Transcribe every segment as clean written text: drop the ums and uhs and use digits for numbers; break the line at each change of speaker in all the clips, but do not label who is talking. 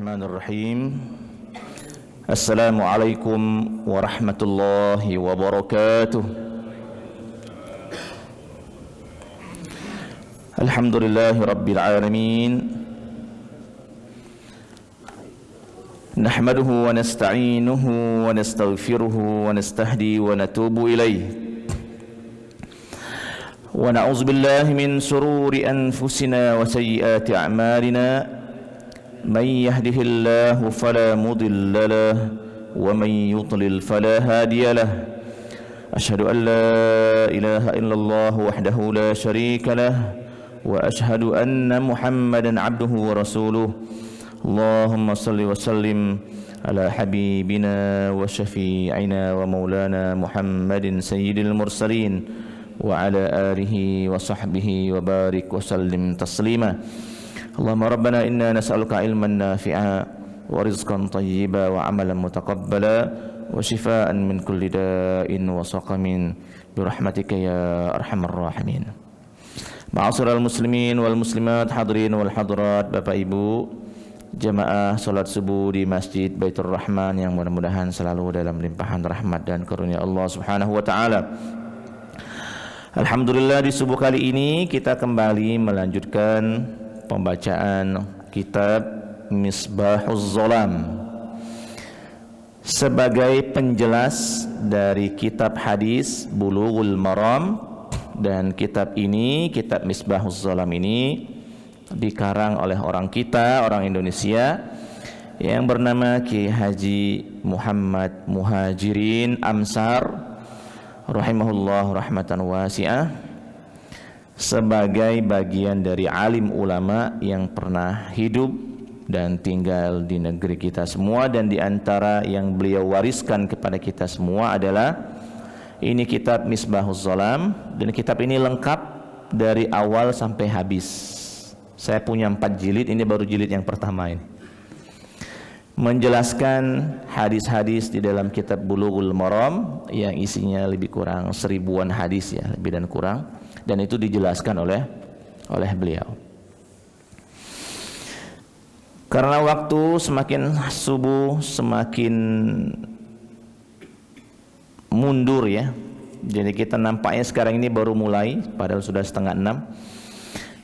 Bismillahirrahmanirrahim. Assalamualaikum warahmatullahi wabarakatuh. Alhamdulillahi rabbil alamin. Nahmaduhu wa nasta'inuhu wa nastaghfiruhu wa nastahdi wa natubu ilaih. Wa na'udzu billahi min shururi anfusina wa sayyiati a'malina. Man yahdihillahu fala mudilla lahu wa man yudlil fala hadiya lahu. Asyhadu an la ilaha illallah wahdahu la syarika lahu wa asyhadu anna Muhammadan 'abduhu wa rasuluh. Allahumma salli wa sallim ala habibina wa syafi'ina wa maulana Muhammadin sayyidil mursalin wa ala alihi wa sahbihi wa barik wa sallim taslima. Allahumma rabbana inna nas'aluka ilman nafi'a wa rizqan tayyiba wa amalan mutaqabbala wa shifaan min kulli da'in wa saqamin bi rahmatika ya arhamar rahimin. Ma'asyiral muslimin wal muslimat, hadirin wal hadirat, Bapak Ibu jamaah salat subuh di Masjid Baitur Rahman yang mudah-mudahan selalu dalam limpahan rahmat dan karunia Allah Subhanahu wa taala. Alhamdulillah, di subuh kali ini kita kembali melanjutkan pembacaan kitab Misbahuz Zalam sebagai penjelas dari kitab hadis Bulughul Maram. Dan kitab ini, kitab Misbahuz Zalam ini dikarang oleh orang kita, orang Indonesia yang bernama Ki Haji Muhammad Muhajirin Amsar rahimahullah rahmatan wasi'ah, sebagai bagian dari alim ulama yang pernah hidup dan tinggal di negeri kita semua. Dan di antara yang beliau wariskan kepada kita semua adalah ini kitab Misbahuz Zalam. Dan kitab ini lengkap dari awal sampai habis. Saya punya 4 jilid, ini baru jilid yang pertama ini, menjelaskan hadis-hadis di dalam kitab Bulughul Maram yang isinya lebih kurang 1000-an hadis ya, lebih dan kurang, dan itu dijelaskan oleh beliau. Karena waktu semakin subuh semakin mundur ya, jadi kita nampaknya sekarang ini baru mulai padahal sudah 5:30.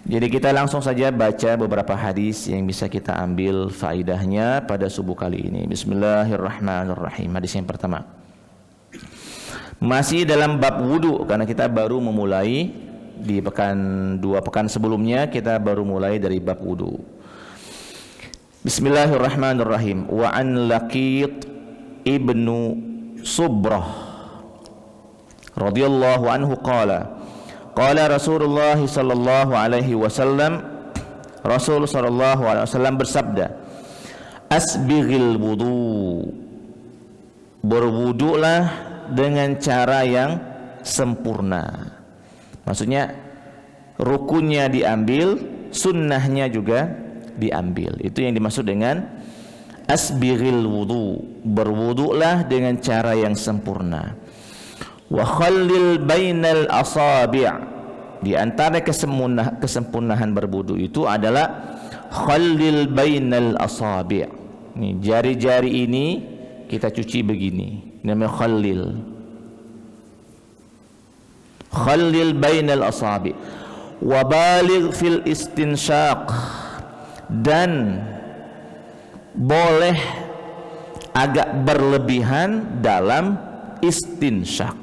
Jadi kita langsung saja baca beberapa hadis yang bisa kita ambil faidahnya pada subuh kali ini. Bismillahirrahmanirrahim. Hadis yang pertama masih dalam bab wudu, karena kita baru memulai di dua pekan sebelumnya, kita baru mulai dari bab wudu. Bismillahirrahmanirrahim. Wa an Laqit ibnu Subrah radhiyallahu anhu qala qala Rasulullah sallallahu alaihi wasallam, Rasul sallallahu alaihi wasallam bersabda, asbighil wudu, berwudulah dengan cara yang sempurna. Maksudnya rukunnya diambil, sunnahnya juga diambil. Itu yang dimaksud dengan asbighil wudu, berwudulah dengan cara yang sempurna. Wa khallil bainal asabi', di antara kesempurnaan berwudu itu adalah khallil bainal asabi'. Nih, jari-jari ini kita cuci begini, namanya khallil. Khallil bainal asabi'. Wa baligh fil istinsyaq, dan boleh agak berlebihan dalam istinsyak,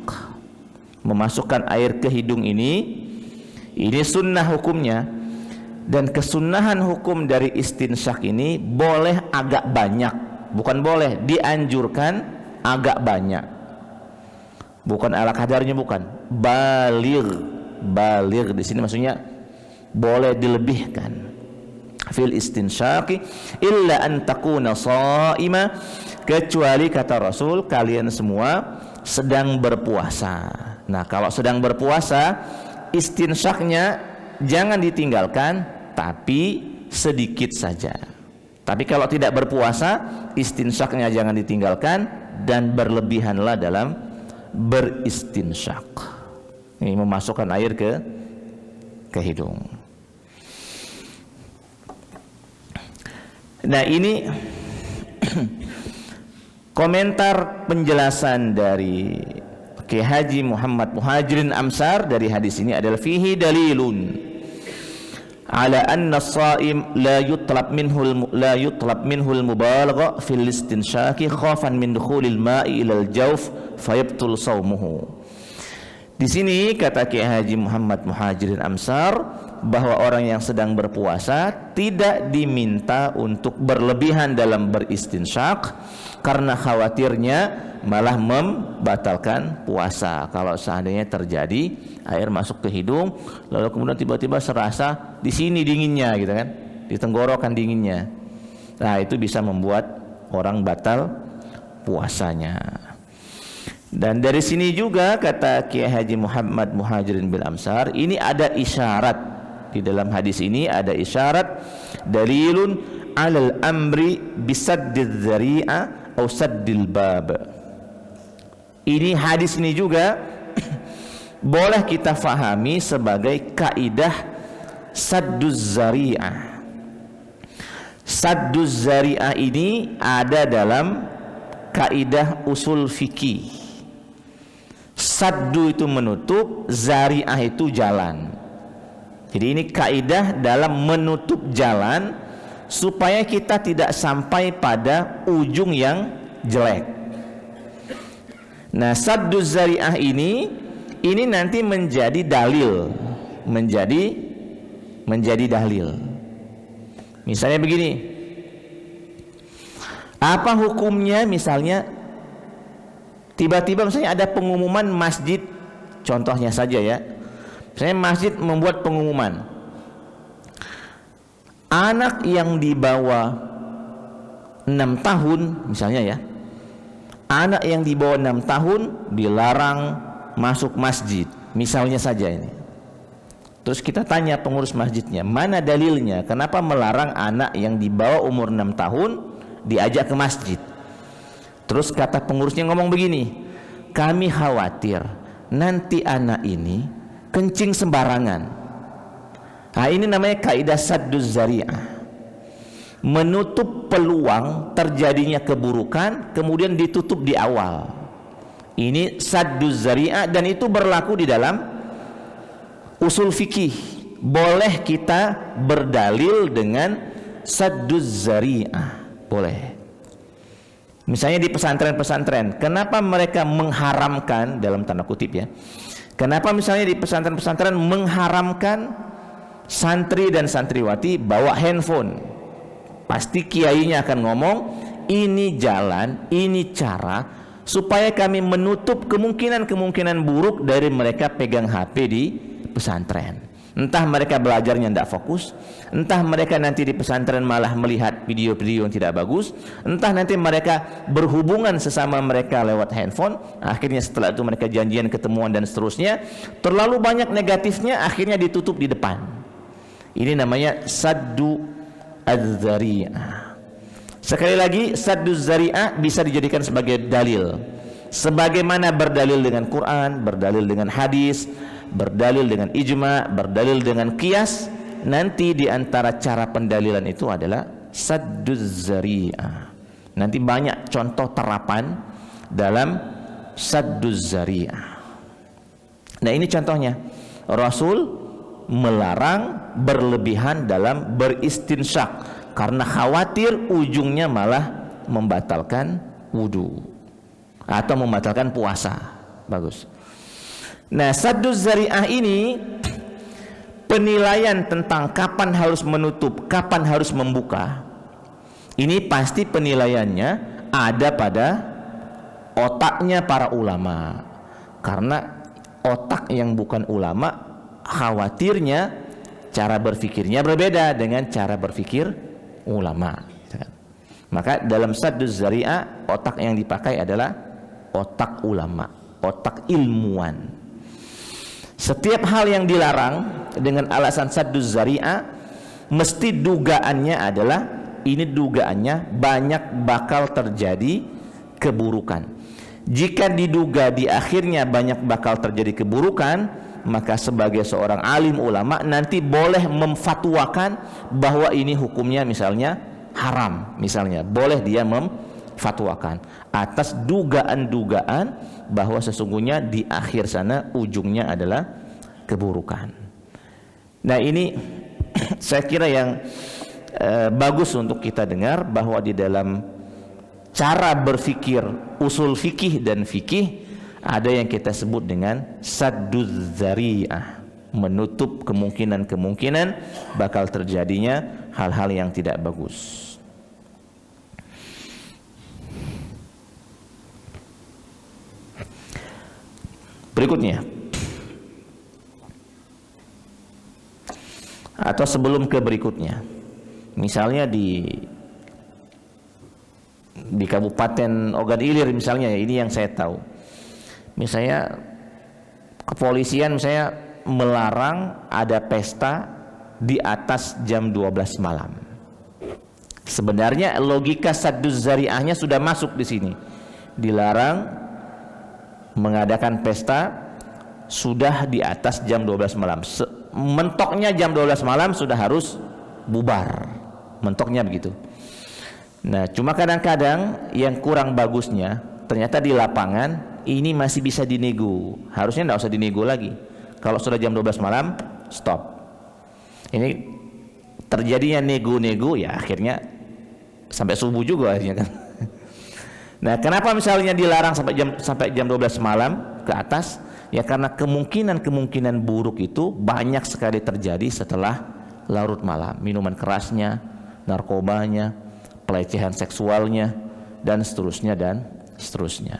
memasukkan air ke hidung. Ini sunnah hukumnya, dan kesunnahan hukum dari istinsyak ini boleh agak banyak, bukan boleh, dianjurkan agak banyak, bukan ala kadarnya, bukan baligh di sini maksudnya boleh dilebihkan. Fil istinsyaqi illa an takuna shaima, kecuali kata Rasul kalian semua sedang berpuasa. Nah, kalau sedang berpuasa istinsyaknya jangan ditinggalkan, tapi sedikit saja. Tapi kalau tidak berpuasa istinsyaknya jangan ditinggalkan, dan berlebihanlah dalam beristinsyak. Ini memasukkan air ke hidung. Nah, ini komentar penjelasan dari Kiai Haji Muhammad Muhajirin Amsar dari hadis ini adalah fihi dalilun ala anna as-shaim la yutlab minhu al-mubalagha fil istinshaqi khafan min dukhulil ma'i ila al-jawf fayabtul shaumuhu. Di sini kata Kiai Haji Muhammad Muhajirin Amsar bahwa orang yang sedang berpuasa tidak diminta untuk berlebihan dalam beristinsyak karena khawatirnya malah membatalkan puasa. Kalau seandainya terjadi air masuk ke hidung lalu kemudian tiba-tiba serasa di sini dinginnya gitu kan, di tenggorokan dinginnya, nah itu bisa membuat orang batal puasanya. Dan dari sini juga kata Kiai Haji Muhammad Muhajirin bin Amsar, ini ada isyarat di dalam hadis ini, ada isyarat dalilun alal amri bisaddid dzari'a atau saddil bab. Ini hadis ini juga boleh kita fahami sebagai kaidah sadduz zari'ah. Sadduz zari'ah ini ada dalam kaidah usul fikih. Saddu itu menutup, zari'ah itu jalan. Jadi ini kaidah dalam menutup jalan supaya kita tidak sampai pada ujung yang jelek. Nah, saddu zari'ah ini nanti menjadi dalil, menjadi dalil. Misalnya begini, apa hukumnya misalnya tiba-tiba misalnya ada pengumuman masjid, contohnya saja ya, misalnya masjid membuat pengumuman anak yang di bawah 6 tahun misalnya ya, anak yang di bawah 6 tahun dilarang masuk masjid misalnya saja ini. Terus kita tanya pengurus masjidnya, mana dalilnya kenapa melarang anak yang di bawah umur 6 tahun diajak ke masjid? Terus kata pengurusnya ngomong begini, kami khawatir nanti anak ini kencing sembarangan. Nah, ini namanya kaidah sadduz zari'ah, menutup peluang terjadinya keburukan kemudian ditutup di awal. Ini sadduz zari'ah dan itu berlaku di dalam usul fikih. Boleh kita berdalil dengan sadduz zari'ah, boleh. Misalnya di pesantren-pesantren, kenapa mereka mengharamkan dalam tanda kutip ya? Kenapa misalnya di pesantren-pesantren mengharamkan santri dan santriwati bawa handphone? Pasti kiainya akan ngomong, ini jalan, ini cara supaya kami menutup kemungkinan-kemungkinan buruk dari mereka pegang HP di pesantren. Entah mereka belajarnya tidak fokus, entah mereka nanti di pesantren malah melihat video-video yang tidak bagus, entah nanti mereka berhubungan sesama mereka lewat handphone, akhirnya setelah itu mereka janjian ketemuan dan seterusnya, terlalu banyak negatifnya, akhirnya ditutup di depan. Ini namanya saddu az-zari'ah. Sekali lagi, saddu az-zari'ah bisa dijadikan sebagai dalil, sebagaimana berdalil dengan Quran, berdalil dengan hadis, berdalil dengan ijma, berdalil dengan qiyas. Nanti di antara cara pendalilan itu adalah sadduz zari'ah. Nanti banyak contoh terapan dalam sadduz zari'ah. Nah, ini contohnya. Rasul melarang berlebihan dalam beristinsyak karena khawatir ujungnya malah membatalkan wudu atau membatalkan puasa. Bagus. Nah, sadduz zari'ah ini penilaian tentang kapan harus menutup, kapan harus membuka. Ini pasti penilaiannya ada pada otaknya para ulama. Karena otak yang bukan ulama khawatirnya cara berfikirnya berbeda dengan cara berfikir ulama. Maka dalam sadduz zari'ah otak yang dipakai adalah otak ulama, otak ilmuwan. Setiap hal yang dilarang dengan alasan sadduz zari'ah, mesti dugaannya adalah, ini dugaannya banyak bakal terjadi keburukan. Jika diduga di akhirnya banyak bakal terjadi keburukan, maka sebagai seorang alim ulama nanti boleh memfatwakan bahwa ini hukumnya misalnya haram misalnya, boleh dia memfatwakan atas dugaan-dugaan bahwa sesungguhnya di akhir sana ujungnya adalah keburukan. Nah ini saya kira yang bagus untuk kita dengar, bahwa di dalam cara berfikir usul fikih dan fikih ada yang kita sebut dengan sadduz zari'ah, menutup kemungkinan-kemungkinan bakal terjadinya hal-hal yang tidak bagus. Berikutnya, atau sebelum ke berikutnya, misalnya di Kabupaten Ogan Ilir misalnya, ini yang saya tahu, misalnya kepolisian misalnya melarang ada pesta di atas jam 12 malam. Sebenarnya logika sadduz zari'ahnya sudah masuk di sini, dilarang mengadakan pesta sudah di atas jam 12 malam. Mentoknya jam 12 malam sudah harus bubar, mentoknya begitu. Nah, cuma kadang-kadang yang kurang bagusnya ternyata di lapangan ini masih bisa dinego. Harusnya tidak usah dinego lagi. Kalau sudah jam 12 malam, stop. Ini terjadinya nego-nego, ya akhirnya sampai subuh juga akhirnya kan. Nah, kenapa misalnya dilarang sampai jam 12 malam ke atas? Ya karena kemungkinan buruk itu banyak sekali terjadi setelah larut malam. Minuman kerasnya, narkobanya, pelecehan seksualnya, dan seterusnya dan seterusnya.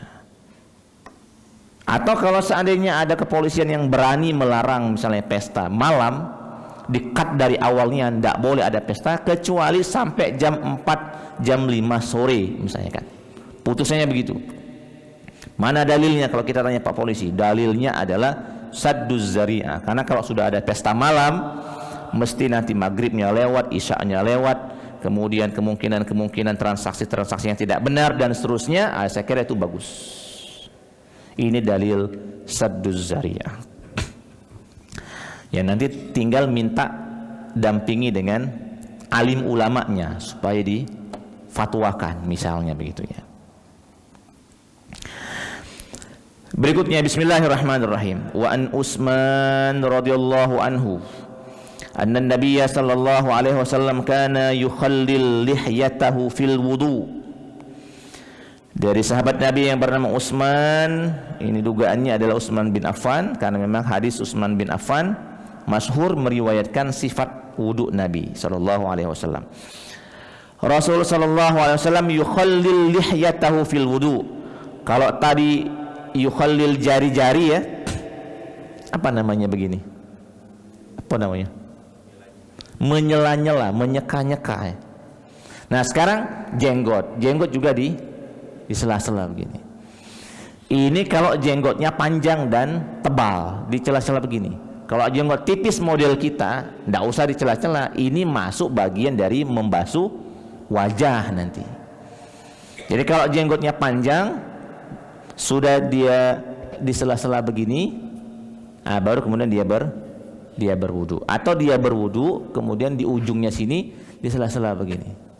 Atau kalau seandainya ada kepolisian yang berani melarang misalnya pesta malam, di-cut dari awalnya tidak boleh ada pesta kecuali sampai jam 4, jam 5 sore misalnya kan. Putusannya begitu. Mana dalilnya? Kalau kita tanya Pak Polisi, dalilnya adalah sadduz zari'ah. Karena kalau sudah ada pesta malam, mesti nanti maghribnya lewat, isya'nya lewat, kemudian kemungkinan transaksi-transaksi yang tidak benar dan seterusnya. Saya kira itu bagus. Ini dalil sadduz zari'ah. Ya nanti tinggal minta dampingi dengan alim ulamanya supaya difatwakan misalnya begitu ya. Berikutnya, bismillahirrahmanirrahim. Wa an Utsman radhiyallahu anhu anna an-nabiy sallallahu alaihi wasallam kana yukhallil lihyatahu fil wudu. Dari sahabat Nabi yang bernama Utsman, ini dugaannya adalah Utsman bin Affan, karena memang hadis Utsman bin Affan masyhur meriwayatkan sifat wudu Nabi sallallahu alaihi wasallam. Rasul sallallahu alaihi wasallam yukhallil lihyatahu fil wudu. Kalau tadi yukhallil jari-jari ya, apa namanya begini? Apa namanya? Menyela-nyela, menyeka-nyeka ya. Nah sekarang jenggot juga di sela-sela begini. Ini kalau jenggotnya panjang dan tebal, di sela-sela begini. Kalau jenggot tipis model kita, tidak usah di sela-sela. Ini masuk bagian dari membasuh wajah nanti. Jadi kalau jenggotnya panjang, sudah dia di sela-sela begini, baru kemudian dia berwudu. Atau dia berwudu kemudian di ujungnya sini di sela-sela begini.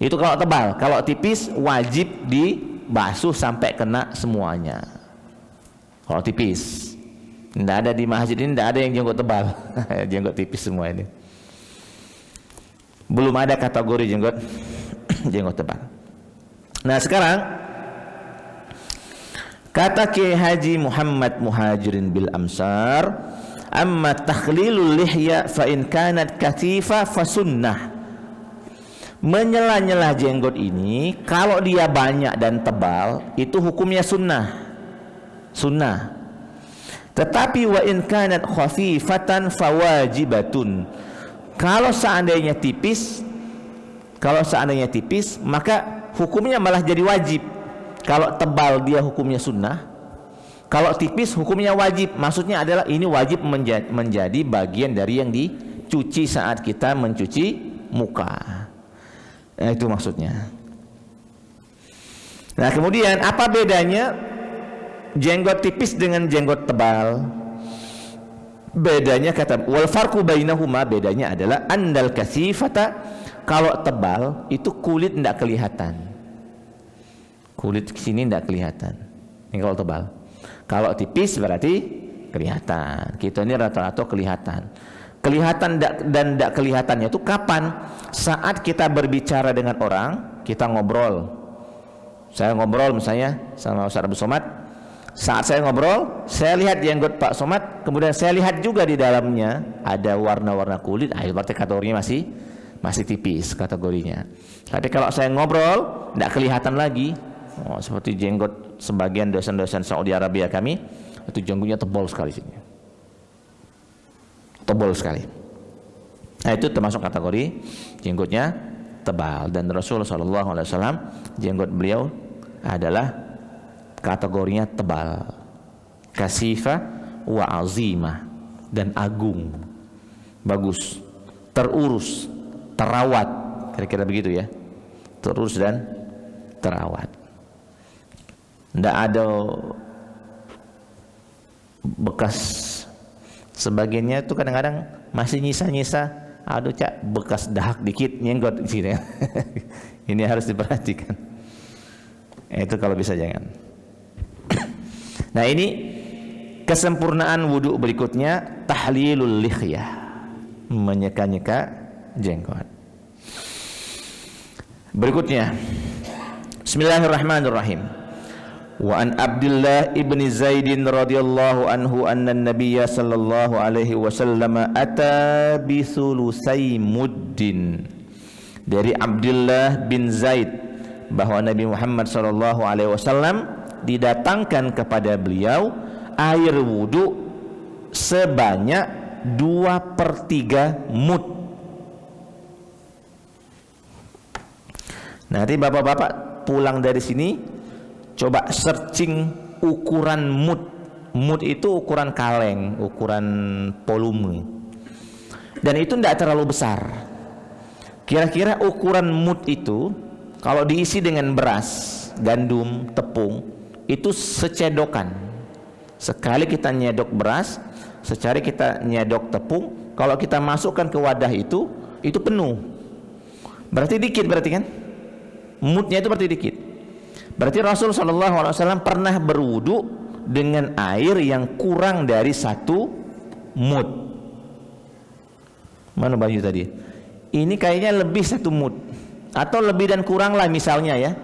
Itu kalau tebal. Kalau tipis wajib dibasuh sampai kena semuanya. Kalau tipis, tidak ada di masjid ini, tidak ada yang jenggot tebal, jenggot tipis semua ini. Belum ada kategori jenggot tebal. Nah sekarang kata Kiai Haji Muhammad Muhajirin bil Amsar, amma takhlilul lihya fa in kanat katifa fa sunnah. Menyela-nyela jenggot ini kalau dia banyak dan tebal itu hukumnya sunnah. Tetapi wa in kanat khafifatan fa wajibatun. Kalau seandainya tipis maka hukumnya malah jadi wajib. Kalau tebal dia hukumnya sunnah, kalau tipis hukumnya wajib. Maksudnya adalah ini wajib menjadi bagian dari yang dicuci saat kita mencuci muka. Nah, itu maksudnya. Nah kemudian apa bedanya jenggot tipis dengan jenggot tebal? Bedanya kata wal farqu bainahuma, bedanya adalah andal kasifata kalau tebal itu kulit tidak kelihatan. Kulit sini tidak kelihatan. Ini kalau tebal. Kalau tipis berarti kelihatan. Kita ini rata-rata kelihatan. Kelihatan dan tidak kelihatannya itu kapan? Saat kita berbicara dengan orang, kita ngobrol. Saya ngobrol misalnya sama Ustaz Abu Somad. Saat saya ngobrol, saya lihat jenggot Pak Somad, kemudian saya lihat juga di dalamnya ada warna-warna kulit. Ayo berarti kategorinya masih tipis kategorinya. Tapi kalau saya ngobrol, tidak kelihatan lagi. Seperti jenggot sebagian dosen-dosen Saudi Arabia kami, itu jenggotnya tebal sekali sini. Tebal sekali. Nah, itu termasuk kategori jenggotnya tebal. Dan Rasulullah SAW jenggot beliau adalah kategorinya tebal, kasifah wa azimah, dan agung, bagus, terurus, terawat, kira-kira begitu ya, terurus dan terawat. Tidak ada bekas, sebagiannya itu kadang-kadang masih nyisa-nyisa, aduh cak bekas dahak dikit nyenggot di sini. Ini harus diperhatikan. Itu kalau bisa jangan. Nah, ini kesempurnaan wudu berikutnya, tahlilul lihiyah, menyeka-nyeka jenggot. Berikutnya, Bismillahirrahmanirrahim. Wa an Abdullah ibn Zaidin radhiyallahu anhu anna an-nabiyya sallallahu alaihi wasallam ata bi thulusai muddin. Dari Abdullah bin Zaid bahwa Nabi Muhammad sallallahu alaihi wasallam didatangkan kepada beliau air wudu sebanyak 2/3 mud. Nanti bapak-bapak pulang dari sini coba searching ukuran mud. Mud itu ukuran kaleng, ukuran volume, dan itu tidak terlalu besar. Kira-kira ukuran mud itu kalau diisi dengan beras, gandum, tepung, itu secedokan. Sekali kita nyedok beras, sekali kita nyedok tepung, kalau kita masukkan ke wadah itu penuh. Berarti dikit, berarti kan? Mudnya itu berarti dikit. Berarti Rasul SAW pernah berwudu dengan air yang kurang dari 1 mud. Mana baju tadi? Ini kayaknya lebih 1 mud, atau lebih dan kurang lah misalnya ya.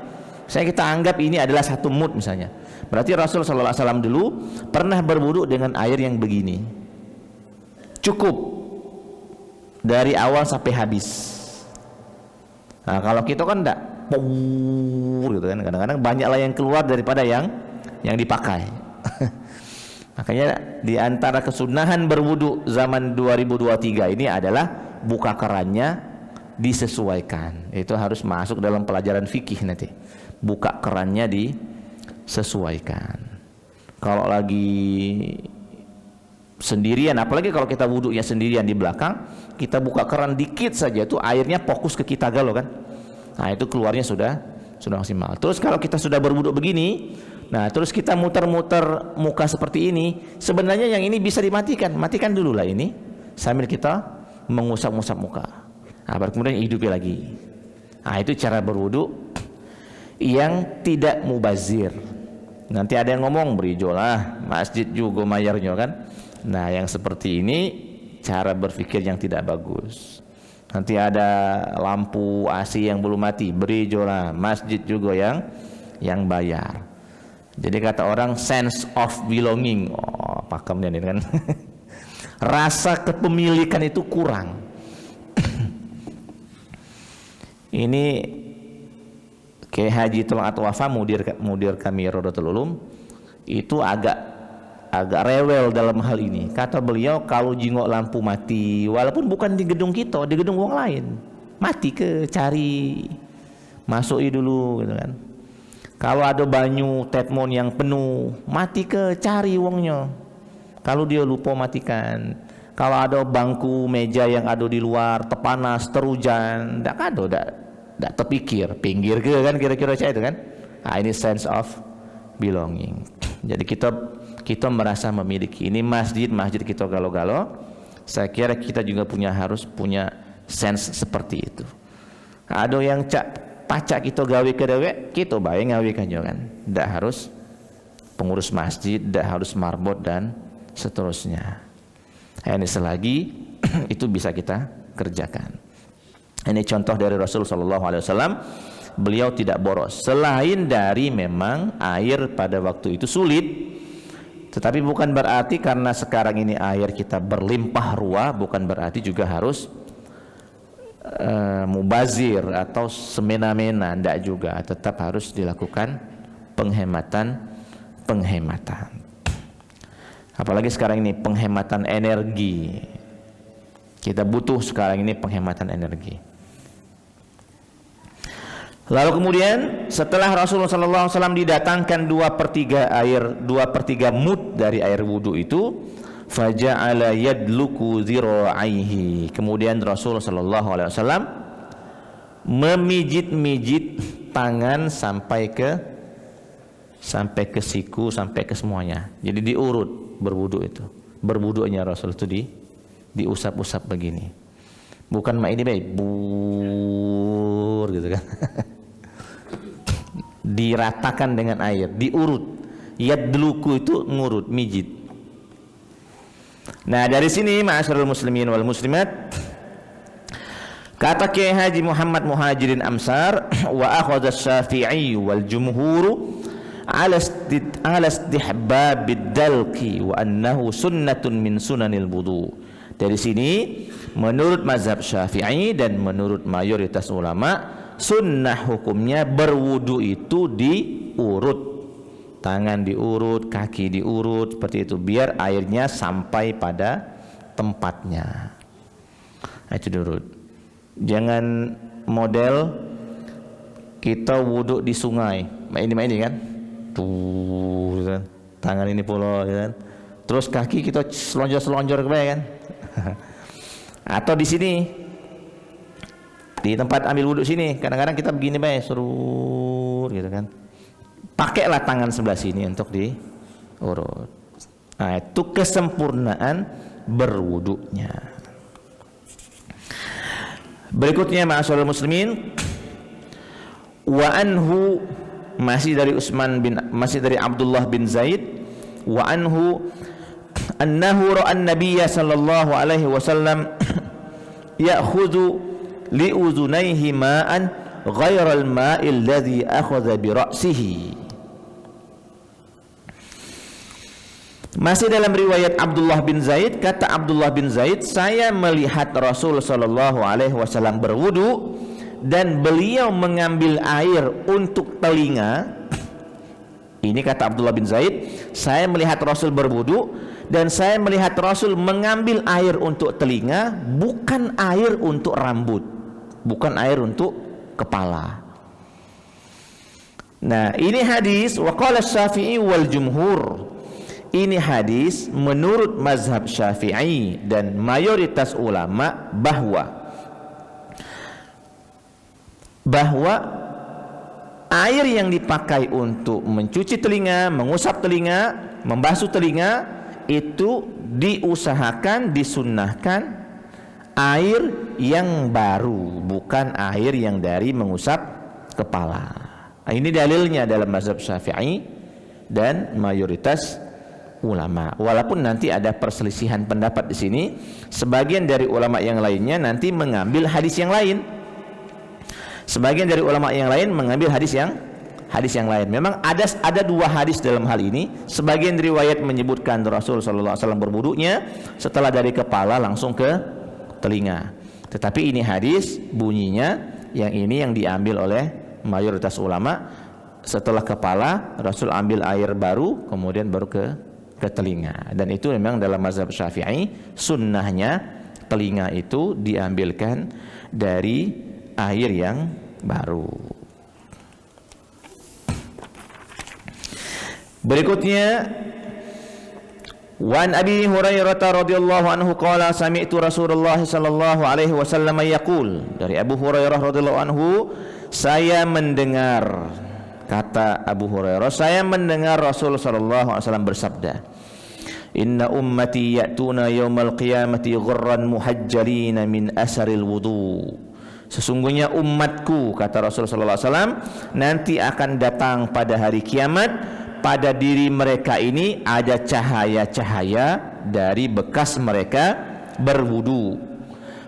Kita anggap ini adalah 1 mud misalnya. Berarti Rasul SAW dulu pernah berwudu dengan air yang begini, cukup dari awal sampai habis. Nah, kalau kita kan enggak, gitu kan, kadang-kadang banyaklah yang keluar daripada yang dipakai. Makanya di antara kesunahan berwudu zaman 2023 ini adalah buka kerannya disesuaikan. Itu harus masuk dalam pelajaran fikih nanti. Buka kerannya disesuaikan. Kalau lagi sendirian, apalagi kalau kita wudunya sendirian di belakang, kita buka keran dikit saja itu airnya fokus ke kita galau kan. Nah, itu keluarnya sudah maksimal. Terus kalau kita sudah berwudu begini, nah terus kita muter-muter muka seperti ini, sebenarnya yang ini bisa dimatikan. Matikan dulu lah ini sambil kita mengusap-usap muka. Nah, baru kemudian hidupnya lagi. Nah, itu cara berwudu yang tidak mubazir. Nanti ada yang ngomong berijolah, masjid juga mayarnya kan. Nah, yang seperti ini cara berpikir yang tidak bagus. Nanti ada lampu AC yang belum mati, berijolah, masjid juga yang bayar. Jadi kata orang sense of belonging, pakemnya ini kan. Rasa kepemilikan itu kurang. Ini Kiai Haji Tolong Atwafa, mudir kami Rodotul Ulum, itu agak rewel dalam hal ini. Kata beliau, kalau jingok lampu mati, walaupun bukan di gedung kita, di gedung orang lain, mati ke cari, masuki dulu gitu kan. Kalau ada banyu tetmon yang penuh, mati ke cari wongnya. Kalau dia lupa matikan. Kalau ada bangku meja yang ada di luar, tepanas, terujan, tidak terpikir, pinggir ke kan, kira-kira itu kan. Nah, ini sense of belonging. Jadi kita merasa memiliki. Ini masjid kita galau-galau. Saya kira kita juga harus punya sense seperti itu. Ada yang pacak kita gawe ke dewek, kita bae ngawe kanjo kan. Ndak harus pengurus masjid, ndak harus marbot dan seterusnya. Ini selagi itu bisa kita kerjakan. Ini contoh dari Rasul sallallahu alaihi wasallam, beliau tidak boros. Selain dari memang air pada waktu itu sulit, tetapi bukan berarti karena sekarang ini air kita berlimpah ruah, bukan berarti juga harus mubazir atau semena-mena, tidak juga. Tetap harus dilakukan penghematan. Apalagi sekarang ini penghematan energi. Kita butuh sekarang ini penghematan energi. Lalu kemudian setelah Rasulullah SAW didatangkan 2/3 air, 2/3 mud dari air wudu itu, faja'ala yadluku zira'aihi. Kemudian Rasulullah SAW memijit-mijit tangan sampai ke siku, sampai ke semuanya. Jadi diurut berwudu itu. Berwudunya Rasul itu diusap-usap begini. Bukan mak ini baik bur gitu kan. Diratakan dengan air, diurut. Yadluku itu ngurut, mijit. Nah, dari sini ma'asyiral muslimin wal muslimat, kata Kiai Haji Muhammad Muhajirin Amsar, wa akhadha Syafi'i wal jumhuru ala istihbab bid-dalqi wa annahu sunnatun min sunanil wudu. Dari sini menurut mazhab Syafi'i dan menurut mayoritas ulama, sunnah hukumnya berwudu itu diurut. Tangan diurut, kaki diurut, seperti itu, biar airnya sampai pada tempatnya. Nah, itu diurut. Jangan model kita wudhu di sungai, ini kan, tuh kan, tangan ini pula kan, terus kaki kita selonjor ke bawah kan. Atau di sini, di tempat ambil wudhu sini, kadang-kadang kita begini baik, surut gitu kan. Pakailah tangan sebelah sini untuk diurut. Nah, itu kesempurnaan berwudunya. Berikutnya ma'asyiral muslimin, wa anhu, masih dari Abdullah bin Zaid, wa anhu annahu ra'a an-nabiyya sallallahu alaihi wasallam ya'khudhu li udhunayhi ma'an ghairal ma'il ladzi akhadha bi ra'sihi. Masih dalam riwayat Abdullah bin Zaid, kata Abdullah bin Zaid, saya melihat Rasul sallallahu alaihi wasallam berwudu dan beliau mengambil air untuk telinga. Ini kata Abdullah bin Zaid, saya melihat Rasul berwudu dan saya melihat Rasul mengambil air untuk telinga, bukan air untuk rambut, bukan air untuk kepala. Nah, ini hadis wa qala Syafi'i wal jumhur. Ini hadis menurut mazhab Syafi'i dan mayoritas ulama bahwa air yang dipakai untuk mencuci telinga, mengusap telinga, membasuh telinga, itu diusahakan, disunnahkan air yang baru, bukan air yang dari mengusap kepala. Nah, ini dalilnya dalam mazhab Syafi'i dan mayoritas ulama. Walaupun nanti ada perselisihan pendapat di sini, sebagian dari ulama yang lainnya nanti mengambil hadis yang lain. Sebagian dari ulama yang lain mengambil hadis yang lain. Memang ada dua hadis dalam hal ini. Sebagian riwayat menyebutkan Rasul sallallahu alaihi wasallam berwudunya setelah dari kepala langsung ke telinga. Tetapi ini hadis bunyinya yang ini yang diambil oleh mayoritas ulama, setelah kepala Rasul ambil air baru, kemudian baru ke telinga. Dan itu memang dalam mazhab Syafi'i sunnahnya telinga itu diambilkan dari air yang baru. Berikutnya, wan Abi Hurairah radhiyallahu anhu qala sami'tu Rasulullah sallallahu alaihi wasallam yaqul. Dari Abu Hurairah radhiyallahu anhu, saya mendengar, kata Abu Hurairah, saya mendengar Rasul sallallahu alaihi wasallam bersabda, inna ummati ya'tuna yaumal qiyamati ghurran muhajjalina min asaril wudu Sesungguhnya umatku, kata Rasulullah SAW, nanti akan datang pada hari kiamat, pada diri mereka ini ada cahaya-cahaya dari bekas mereka berwudu.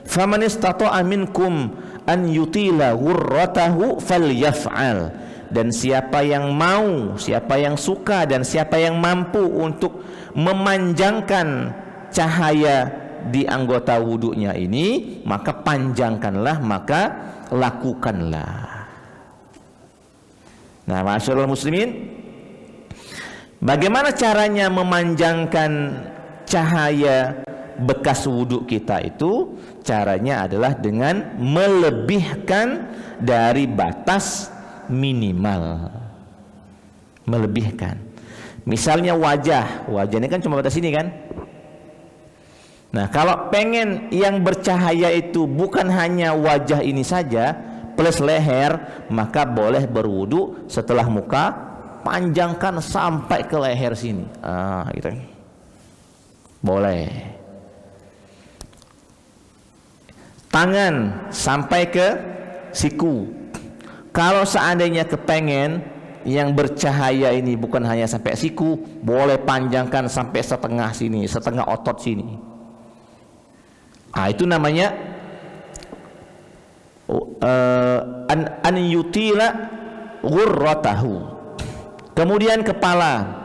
Faman istata'a minkum an yutila ghurratahu falyaf'al. Dan siapa yang mau, siapa yang suka dan siapa yang mampu untuk memanjangkan cahaya di anggota wudunya ini, maka panjangkanlah, maka lakukanlah. Nah, masyaallah muslimin, bagaimana caranya memanjangkan cahaya bekas wudhu kita itu? Caranya adalah dengan melebihkan dari batas minimal. Melebihkan. Misalnya wajah ini kan cuma batas ini kan? Nah, kalau pengen yang bercahaya itu bukan hanya wajah ini saja plus leher, maka boleh berwudu setelah muka, panjangkan sampai ke leher sini. Gitu. Boleh. Tangan sampai ke siku. Kalau seandainya kepengen yang bercahaya ini bukan hanya sampai siku, boleh panjangkan sampai setengah sini, setengah otot sini. Itu namanya an yutila ghurratahu. Kemudian kepala.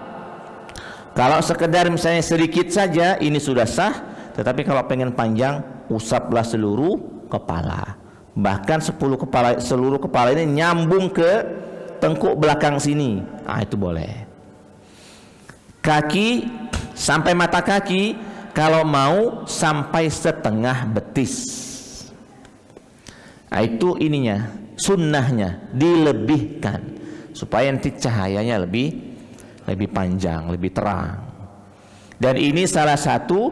Kalau sekedar misalnya sedikit saja ini sudah sah, tetapi kalau pengen panjang, usaplah seluruh kepala. Bahkan seluruh kepala ini nyambung ke tengkuk belakang sini. Itu boleh. Kaki sampai mata kaki, kalau mau sampai setengah betis. Itu ininya, sunnahnya dilebihkan supaya nanti cahayanya lebih panjang, lebih terang. Dan ini salah satu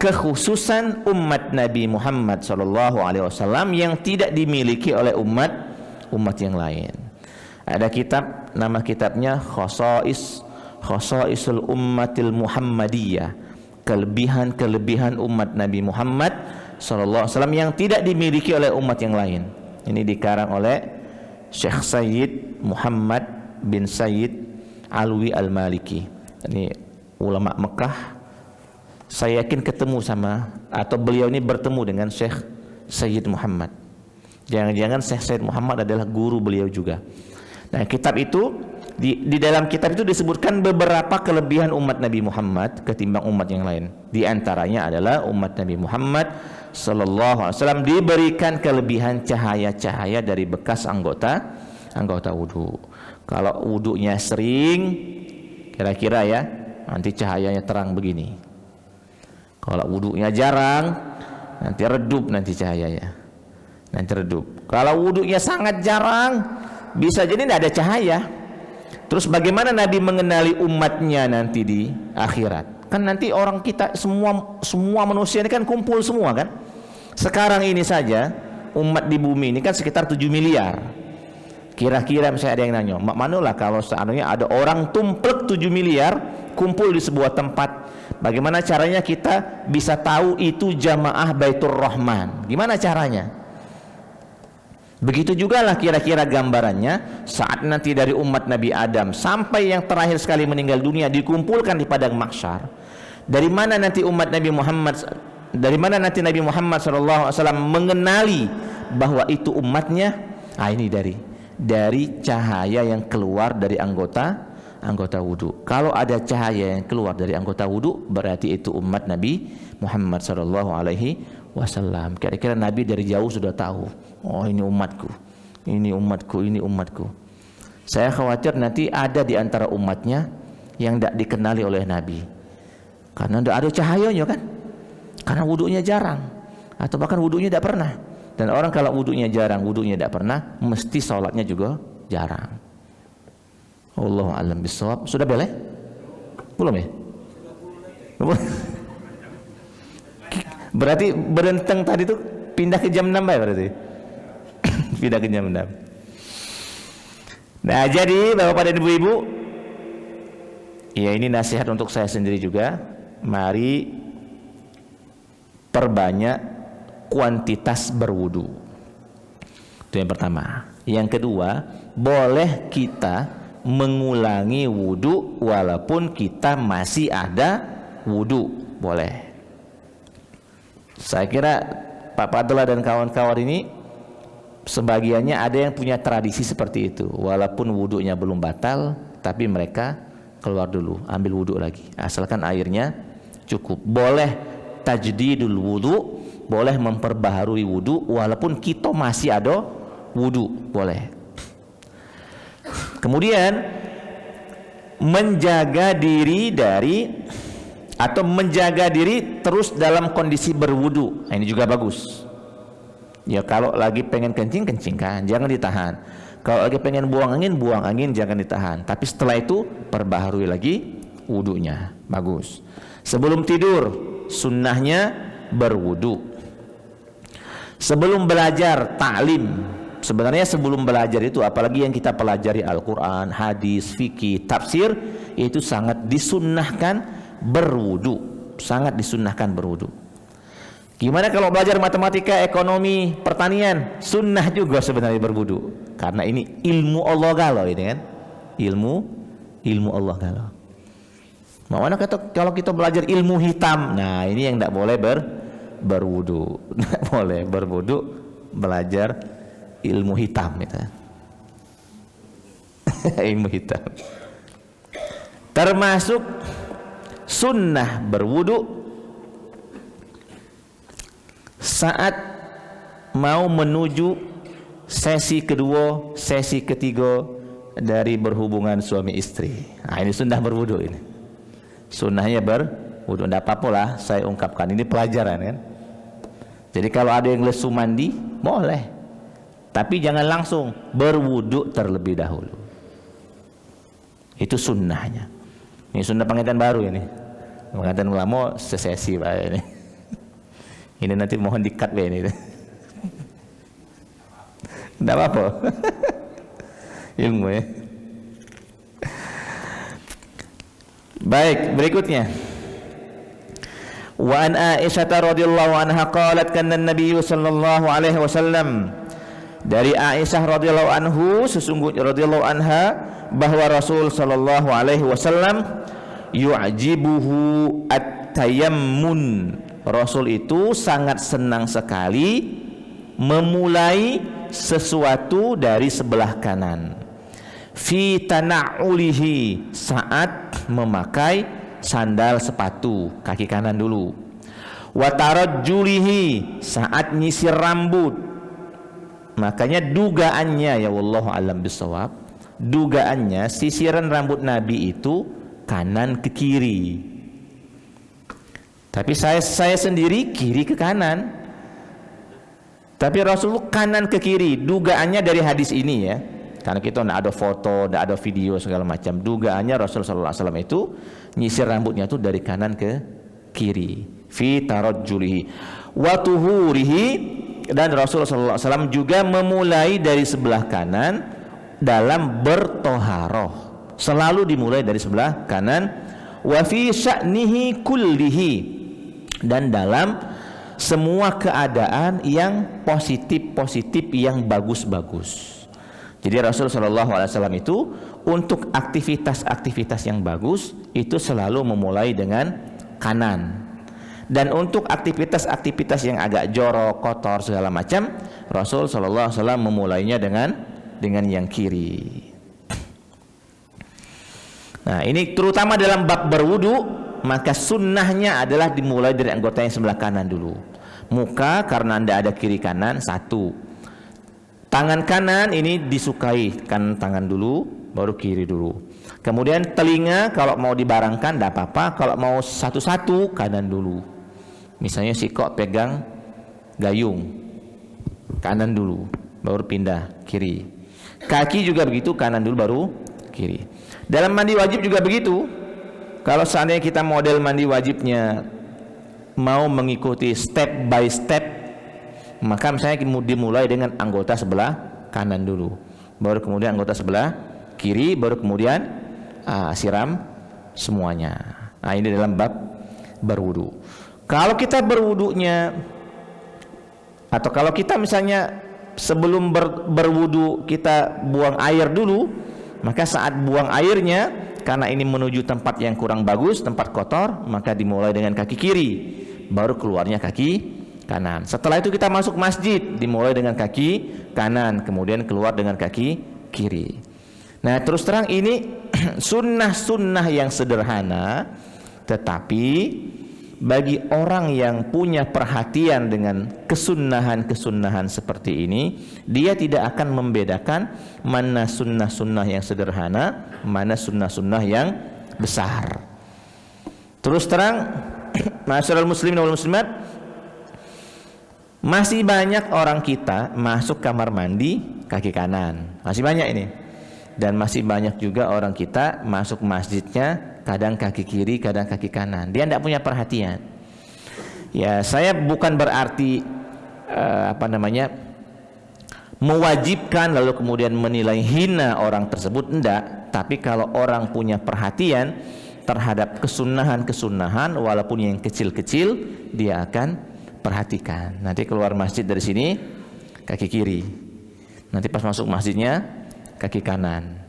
kekhususan umat Nabi Muhammad SAW yang tidak dimiliki oleh umat yang lain. Ada kitab, nama kitabnya Khosaisul Ummatil Muhammadiyah, kelebihan umat Nabi Muhammad SAW yang tidak dimiliki oleh umat yang lain. Ini dikarang oleh Syekh Sayyid Muhammad bin Sayyid Alwi Al-Maliki. Ini ulama Mekah. Saya yakin ketemu atau beliau ini bertemu dengan Syekh Sayyid Muhammad. Jangan-jangan Syekh Sayyid Muhammad adalah guru beliau juga. Nah, kitab itu di dalam kitab itu disebutkan beberapa kelebihan umat Nabi Muhammad ketimbang umat yang lain. Di antaranya adalah umat Nabi Muhammad sallallahu alaihi wasallam diberikan kelebihan cahaya-cahaya dari bekas anggota wudu. Kalau wudunya sering, kira-kira ya, nanti cahayanya terang begini. Kalau wudunya jarang, nanti redup nanti cahayanya. Nanti redup. Kalau wudunya sangat jarang, bisa jadi tidak ada cahaya. Terus bagaimana Nabi mengenali umatnya nanti di akhirat? Kan nanti orang kita semua manusia ini kan kumpul semua kan? Sekarang ini saja umat di bumi ini kan sekitar 7 miliar. Kira-kira misalnya ada yang nanya, mak manalah kalau seandainya ada orang tumplek 7 miliar kumpul di sebuah tempat, bagaimana caranya kita bisa tahu itu jamaah Baitur Rahman? Gimana caranya? Begitu juga lah kira-kira gambarannya saat nanti dari umat Nabi Adam sampai yang terakhir sekali meninggal dunia dikumpulkan di padang mahsyar. Dari mana nanti Nabi Muhammad SAW mengenali bahwa itu umatnya? Ini dari cahaya yang keluar dari anggota wudu. Kalau ada cahaya yang keluar dari anggota wudu, berarti itu umat Nabi Muhammad SAW. Kira-kira Nabi dari jauh sudah tahu, ini umatku, ini umatku, ini umatku. Saya khawatir nanti ada di antara umatnya yang tidak dikenali oleh Nabi, karena tidak ada cahayanya kan, karena wudunya jarang, atau bahkan wudunya tidak pernah. Dan orang kalau wudunya jarang, wudunya tidak pernah, mesti sholatnya juga jarang. Allahu a'lam bishawab. Sudah boleh? Belum ya? Berarti berenteng tadi tuh pindah ke jam 6 ya berarti. Pindah ke jam 6. Nah, jadi Bapak dan Ibu-ibu, ya ini nasihat untuk saya sendiri juga. Mari perbanyak kuantitas berwudu. Itu yang pertama. Yang kedua, boleh kita mengulangi wudu walaupun kita masih ada wudu, boleh. Saya kira Pak Fadlah dan kawan-kawan ini sebagiannya ada yang punya tradisi seperti itu. Walaupun wudunya belum batal, tapi mereka keluar dulu, ambil wudu lagi. Asalkan airnya cukup. Boleh tajdidul wudu, boleh memperbaharui wudu walaupun kita masih ada wudu, boleh. Kemudian menjaga diri dari atau menjaga diri terus dalam kondisi berwudu. Nah, ini juga bagus. Ya kalau lagi pengen kencing, kencingkan, jangan ditahan. Kalau lagi pengen buang angin, jangan ditahan. Tapi setelah itu perbaharui lagi wudunya. Bagus. Sebelum tidur, sunnahnya berwudu. Sebelum belajar taklim, sebenarnya sebelum belajar itu, apalagi yang kita pelajari Al-Quran, hadis, fikih, tafsir, itu sangat disunnahkan berwudu, sangat disunnahkan berwudu. Gimana kalau belajar matematika, ekonomi, pertanian? Sunnah juga sebenarnya berwudu, karena ini ilmu Allah galau, ini kan ilmu Allah galau. Mana kalau kita belajar ilmu hitam, nah ini yang tidak boleh berwudu, tidak boleh berwudu belajar ilmu hitam itu. Ilmu hitam. Termasuk sunnah berwudu saat mau menuju sesi kedua, sesi ketiga dari berhubungan suami istri. Nah, ini sunnah berwudu ini. Sunnahnya berwudu. Tidak apa-apa lah saya ungkapkan, ini pelajaran kan. Jadi kalau ada yang lesu mandi, boleh. Tapi jangan langsung, berwudu terlebih dahulu. Itu sunnahnya. Ini sunnah pengantin baru ini. Pengantin ulama sesesi Pak ini. Ini nanti mohon di-cut ini. Tidak apa-apa. Ilmu ya. Baik, berikutnya. Wa an Aisyah radhiyallahu anha qalat kana an-nabiy sallallahu alaihi wasallam, dari Aisyah radhiyallahu anhu, sesungguhnya radhiyallahu anha, bahwa Rasul sallallahu alaihi wasallam yu'jibuhu at-tayammun. Rasul itu sangat senang sekali memulai sesuatu dari sebelah kanan. Fi tana'ulihi, saat memakai sandal sepatu, kaki kanan dulu. Wa tarajjulihi, saat nyisir rambut. Makanya dugaannya, ya wallahu alam bisawab, dugaannya sisiran rambut Nabi itu kanan ke kiri. Tapi saya sendiri kiri ke kanan. Tapi Rasulullah kanan ke kiri. Dugaannya dari hadis ini ya. Karena kita tidak ada foto, tidak ada video segala macam. Dugaannya Rasulullah SAW itu nyisir rambutnya itu dari kanan ke kiri. Fi tarajjulihi wa tuhurihi, dan Rasulullah SAW juga memulai dari sebelah kanan dalam bertoharoh. Selalu dimulai dari sebelah kanan. Wa fi sya'nihi kullihi, dan dalam semua keadaan yang positif-positif, yang bagus-bagus. Jadi Rasulullah SAW itu untuk aktivitas-aktivitas yang bagus itu selalu memulai dengan kanan. Dan untuk aktivitas-aktivitas yang agak jorok, kotor segala macam, Rasul SAW memulainya dengan yang kiri. Nah, ini terutama dalam bab berwudu, maka sunnahnya adalah dimulai dari anggota yang sebelah kanan dulu. Muka karena anda ada kiri kanan, satu. Tangan kanan ini disukai kanan tangan dulu, baru kiri dulu. Kemudian telinga kalau mau dibarangkan tidak apa-apa, kalau mau satu-satu kanan dulu. Misalnya si kok pegang gayung, kanan dulu, baru pindah kiri. Kaki juga begitu, kanan dulu baru kiri. Dalam mandi wajib juga begitu. Kalau seandainya kita model mandi wajibnya mau mengikuti step by step, maka misalnya dimulai dengan anggota sebelah kanan dulu, baru kemudian anggota sebelah kiri, baru kemudian siram semuanya. Nah, ini dalam bab berwudu. Kalau kita berwudunya, atau kalau kita misalnya sebelum berwudu kita buang air dulu, maka saat buang airnya, karena ini menuju tempat yang kurang bagus, tempat kotor, maka dimulai dengan kaki kiri, baru keluarnya kaki kanan. Setelah itu kita masuk masjid, dimulai dengan kaki kanan, kemudian keluar dengan kaki kiri. Nah, terus terang ini sunnah-sunnah yang sederhana, tetapi bagi orang yang punya perhatian dengan kesunnahan-kesunnahan seperti ini, dia tidak akan membedakan mana sunnah-sunnah yang sederhana, mana sunnah-sunnah yang besar. Terus terang, ma'asyiral muslimin wal muslimat, masih banyak orang kita masuk kamar mandi kaki kanan. Masih banyak ini. Dan masih banyak juga orang kita masuk masjidnya kadang kaki kiri, kadang kaki kanan. Dia tidak punya perhatian. Ya, saya bukan berarti mewajibkan lalu kemudian menilai hina orang tersebut, enggak. Tapi kalau orang punya perhatian terhadap kesunahan-kesunahan, walaupun yang kecil-kecil, dia akan perhatikan. Nanti keluar masjid dari sini kaki kiri, nanti pas masuk masjidnya kaki kanan.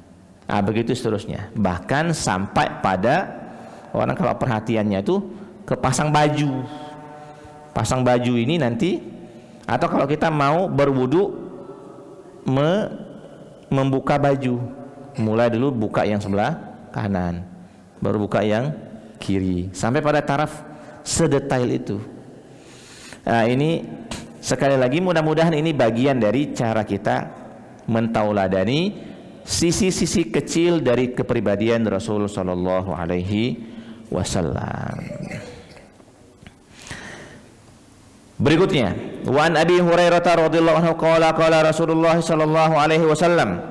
Nah, begitu seterusnya. Bahkan sampai pada orang kalau perhatiannya itu ke pasang baju. Pasang baju ini nanti, atau kalau kita mau berwudu membuka baju, mulai dulu buka yang sebelah kanan, baru buka yang kiri, sampai pada taraf sedetail itu. Nah, ini sekali lagi mudah-mudahan ini bagian dari cara kita mentauladani sisi-sisi kecil dari kepribadian Rasul sallallahu alaihi wasallam. Berikutnya, wa an Abi Hurairah radhiyallahu anhu qala Rasulullah sallallahu alaihi wasallam,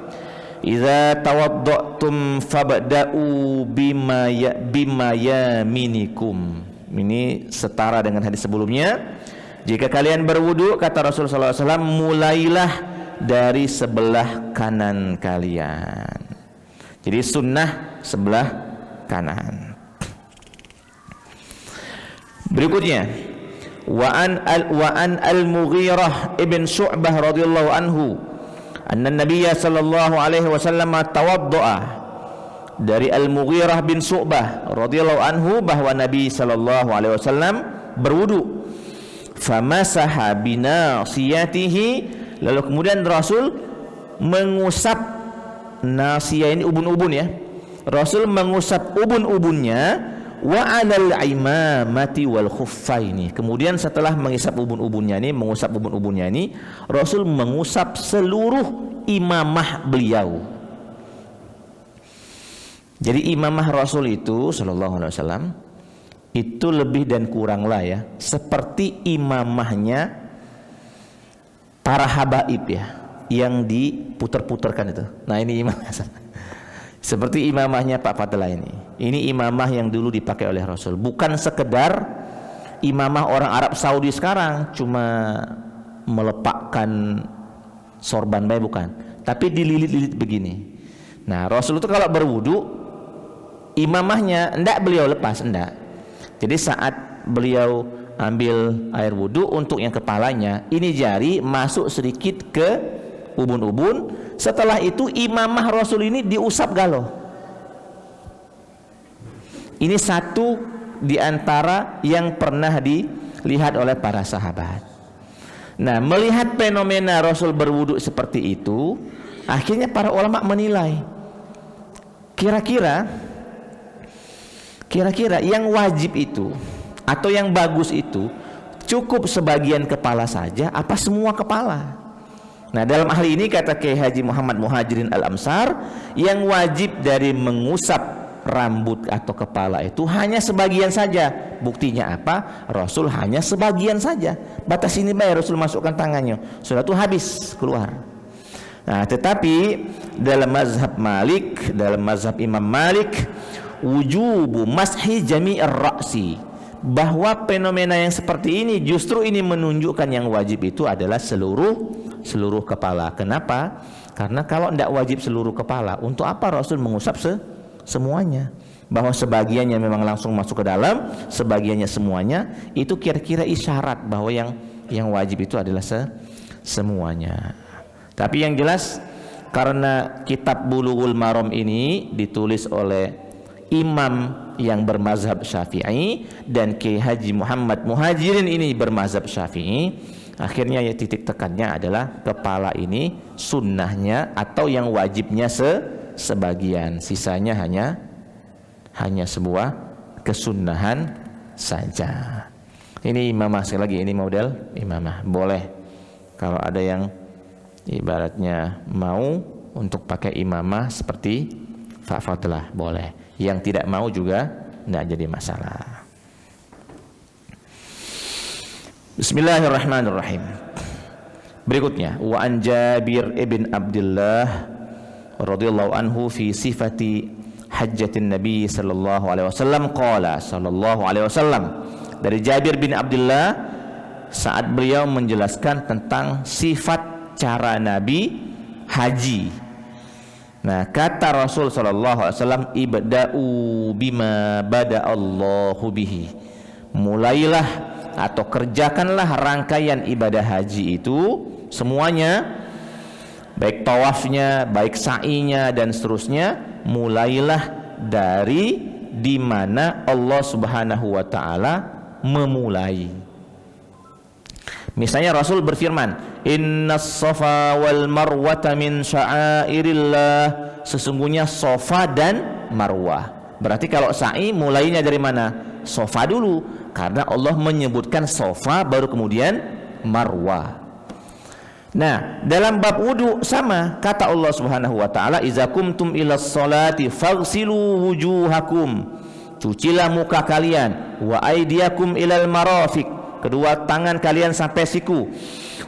"Idza tawadda'tum fabda'u bima yaminikum." Ini setara dengan hadis sebelumnya. Jika kalian berwudu, kata Rasul sallallahu alaihi wasallam, mulailah dari sebelah kanan kalian. Jadi sunnah sebelah kanan. Berikutnya, wa an al-Mughirah ibn Syu'bah radhiyallahu anhu anna Nabiyya sallallahu alaihi wasallam tawaddaa. Dari Al-Mughirah bin Syu'bah radhiyallahu anhu bahwa Nabi sallallahu alaihi wasallam berwudu. Famasaha binasiyatihi, lalu kemudian Rasul mengusap nasiyah, ini ubun-ubun ya. Rasul mengusap ubun-ubunnya, wa 'alal imamati wal khuffaini. Kemudian setelah mengusap ubun-ubunnya ini, Rasul mengusap seluruh imamah beliau. Jadi imamah Rasul itu sallallahu alaihi wasallam itu lebih dan kuranglah ya seperti imamahnya para habaib ya, yang diputar-putarkan itu. Nah, ini imamah seperti imamahnya Pak Fadlah ini. Ini imamah yang dulu dipakai oleh Rasul. Bukan sekedar imamah orang Arab Saudi sekarang, cuma melepakkan sorban bayi, bukan. Tapi dililit-lilit begini. Nah, Rasul itu kalau berwudu, imamahnya enggak beliau lepas, enggak. Jadi saat beliau ambil air wudu untuk yang kepalanya, ini jari masuk sedikit ke ubun-ubun. Setelah itu imamah Rasul ini diusap galo. Ini satu di antara yang pernah dilihat oleh para sahabat. Nah, melihat fenomena Rasul berwudu seperti itu, akhirnya para ulama menilai kira-kira yang wajib itu atau yang bagus itu cukup sebagian kepala saja apa semua kepala. Nah, dalam hal ini kata Kiai Haji Muhammad Muhajirin Al-Amsar, yang wajib dari mengusap rambut atau kepala itu hanya sebagian saja. Buktinya apa? Rasul hanya sebagian saja. Batas ini bayar Rasul masukkan tangannya, sudah itu habis keluar. Nah, tetapi dalam mazhab Malik, dalam mazhab Imam Malik, wujubu mashi jami'ir ra'si, bahwa fenomena yang seperti ini justru ini menunjukkan yang wajib itu adalah seluruh kepala. Kenapa? Karena kalau tidak wajib seluruh kepala, untuk apa Rasul mengusap semuanya? Bahwa sebagiannya memang langsung masuk ke dalam, sebagiannya semuanya, itu kira-kira isyarat bahwa yang wajib itu adalah semuanya. Tapi yang jelas karena kitab Bulughul Maram ini ditulis oleh imam yang bermazhab Syafi'i dan Kiai Haji Muhammad Muhajirin ini bermazhab Syafi'i, akhirnya ya titik tekannya adalah kepala ini sunnahnya atau yang wajibnya sebagian, sisanya hanya sebuah kesunnahan saja. Ini imamah, sekali lagi ini model imamah. Boleh kalau ada yang ibaratnya mau untuk pakai imamah seperti fa'fadlah, boleh. Yang tidak mau juga tidak jadi masalah. Bismillahirrahmanirrahim. Berikutnya, wa an Jabir ibn Abdullah radhiyallahu anhu fi sifati hajjatin Nabi sallallahu alaihi wasallam qala sallallahu alaihi wasallam. Dari Jabir bin Abdullah saat beliau menjelaskan tentang sifat cara Nabi haji. Nah, kata Rasul sallallahu alaihi wasallam, ibda'u bima bada Allahu bihi. Mulailah atau kerjakanlah rangkaian ibadah haji itu semuanya, baik tawafnya, baik sa'inya dan seterusnya, mulailah dari di mana Allah Subhanahu wa taala memulai. Misalnya Rasul berfirman, innas safa wal marwata min sya'airillah. Sesungguhnya Safa dan Marwah. Berarti kalau sa'i mulainya dari mana? Safa dulu, karena Allah menyebutkan Safa baru kemudian Marwah. Nah, dalam bab wudu sama, kata Allah Subhanahu wa taala, iza kumtum ilas salati faghsilu wujuhakum. Cucilah muka kalian, wa aydiyakum ilal marafiq. Kedua tangan kalian sampai siku.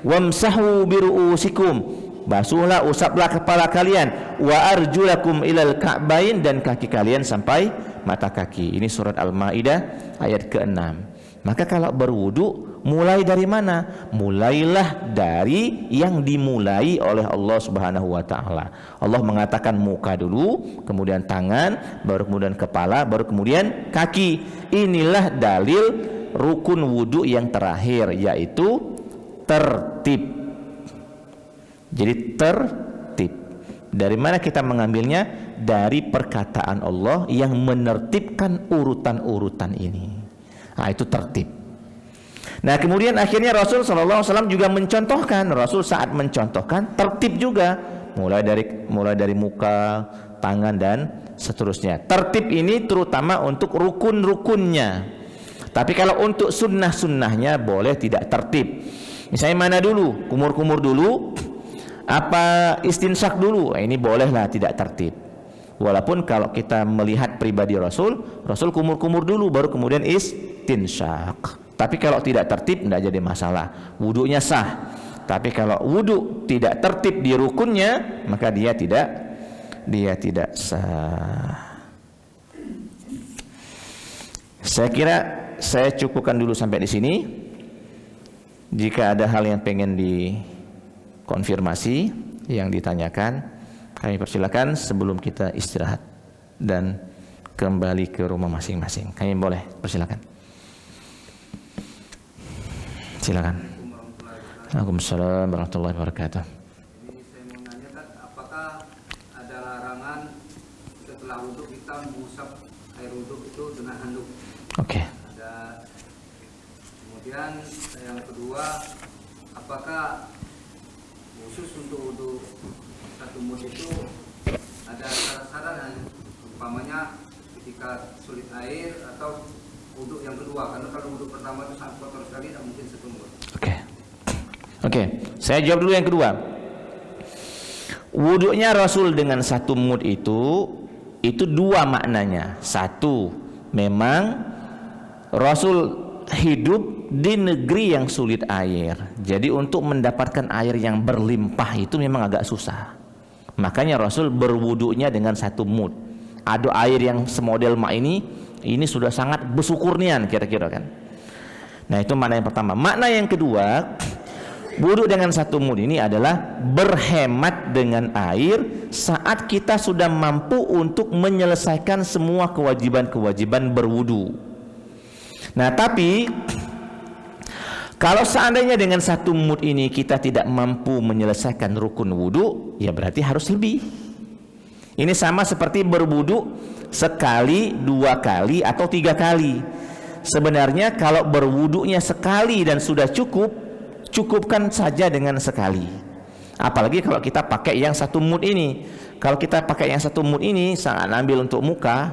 Wamsahu biru'usikum. Basuhlah, usaplah kepala kalian. Wa arjulakum ilal ka'bain, dan kaki kalian sampai mata kaki. Ini surat Al-Maidah ayat ke-6. Maka kalau berwudu mulai dari mana? Mulailah dari yang dimulai oleh Allah Subhanahu wa taala. Allah mengatakan muka dulu, kemudian tangan, baru kemudian kepala, baru kemudian kaki. Inilah dalil rukun wudu yang terakhir, yaitu tertib. Jadi tertib. Dari mana kita mengambilnya? Dari perkataan Allah yang menertibkan urutan-urutan ini. Nah, itu tertib. Nah, kemudian akhirnya Rasul SAW juga mencontohkan. Rasul saat mencontohkan tertib juga, mulai dari muka, tangan dan seterusnya. Tertib ini terutama untuk rukun-rukunnya. Tapi kalau untuk sunnah-sunnahnya boleh tidak tertib. Misalnya mana dulu? Kumur-kumur dulu, apa istinsak dulu? Ini bolehlah tidak tertib. Walaupun kalau kita melihat pribadi Rasul kumur-kumur dulu baru kemudian istinsak. Tapi kalau tidak tertib tidak jadi masalah, wudunya sah. Tapi kalau wudu tidak tertib di rukunnya, maka dia tidak sah. Saya kira saya cukupkan dulu sampai di sini. Jika ada hal yang pengen dikonfirmasi, yang ditanyakan, kami persilakan sebelum kita istirahat dan kembali ke rumah masing-masing. Kami boleh persilakan. Silakan. Waalaikumsalam warahmatullahi wabarakatuh.
Ini saya mau nanyakan, apakah ada larangan setelah wudhu kita mengusap air wudhu itu dengan handuk?
Oke.
Kemudian yang kedua, apakah khusus untuk wudhu satu mud itu ada syarat-syarat, umpamanya ketika sulit air atau wudhu yang kedua? Karena kalau wudhu pertama itu sangat kotor sekali, tidak mungkin satu mud.
Oke, saya jawab dulu yang kedua. Wudhunya Rasul dengan satu mud itu dua maknanya. Satu, memang Rasul hidup di negeri yang sulit air. Jadi untuk mendapatkan air yang berlimpah itu memang agak susah. Makanya Rasul berwudunya dengan satu mud. Ada air yang semodel mak ini sudah sangat besyukurnian kira-kira kan. Nah, itu makna yang pertama. Makna yang kedua, wudu dengan satu mud ini adalah berhemat dengan air saat kita sudah mampu untuk menyelesaikan semua kewajiban-kewajiban berwudu. Nah, tapi Kalau seandainya dengan satu mud ini kita tidak mampu menyelesaikan rukun wudu, ya berarti harus lebih. Ini sama seperti berwudu sekali, 2 kali, atau 3 kali. Sebenarnya kalau berwudunya sekali dan sudah cukup, cukupkan saja dengan sekali. Apalagi kalau kita pakai yang satu mud ini. Kalau kita pakai yang satu mud ini, sangat ambil untuk muka,